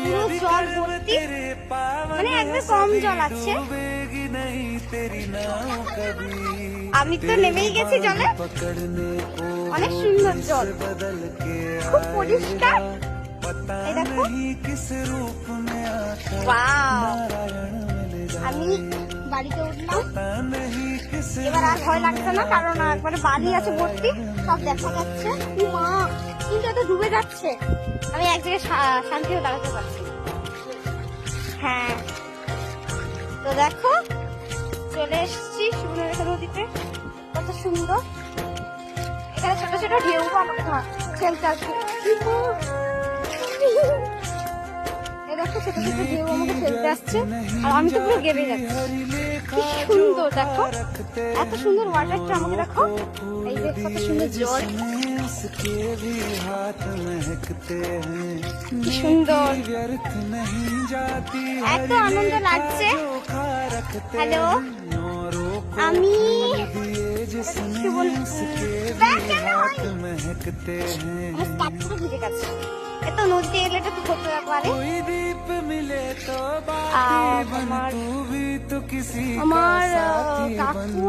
পুরো জল ভর্তি, মানে একদম কম জল আছে। আমি তো নেমেই গেছি জলে, অনেক সুন্দর জল, খুব পরিষ্কার। এই দেখো, ওয়াও। আমি বাড়িতে উঠলাম, এবার আর ভয় লাগছে না, কারণ একবারে বালি আছে ভর্তি, সব দেখা যাচ্ছে। মা, কিন্তু এত ডুবে যাচ্ছে, আমি এক জায়গায় শান্তিও দাঁড়াতে পারছি। হ্যাঁ, তো দেখো চলে এসেছি সুবর্ণরেখা নদীতে, কত সুন্দর। এখানে ছোট ছোট ঢেউ আমাকে খেলতে আসবে। দেখো ছোট ছোট ঢেউ আমাকে খেলতে আসছে, আর আমি তো পুরো গেমে যাচ্ছি। কি সুন্দর, দেখো এত সুন্দর ওয়াটারটা আমাকে দেখো, এই যে কত সুন্দর জল, কি সুন্দর, এত আনন্দ লাগছে। হ্যালো, আমি এত নদীতে এলে তো করতে পারে। আমার কাকু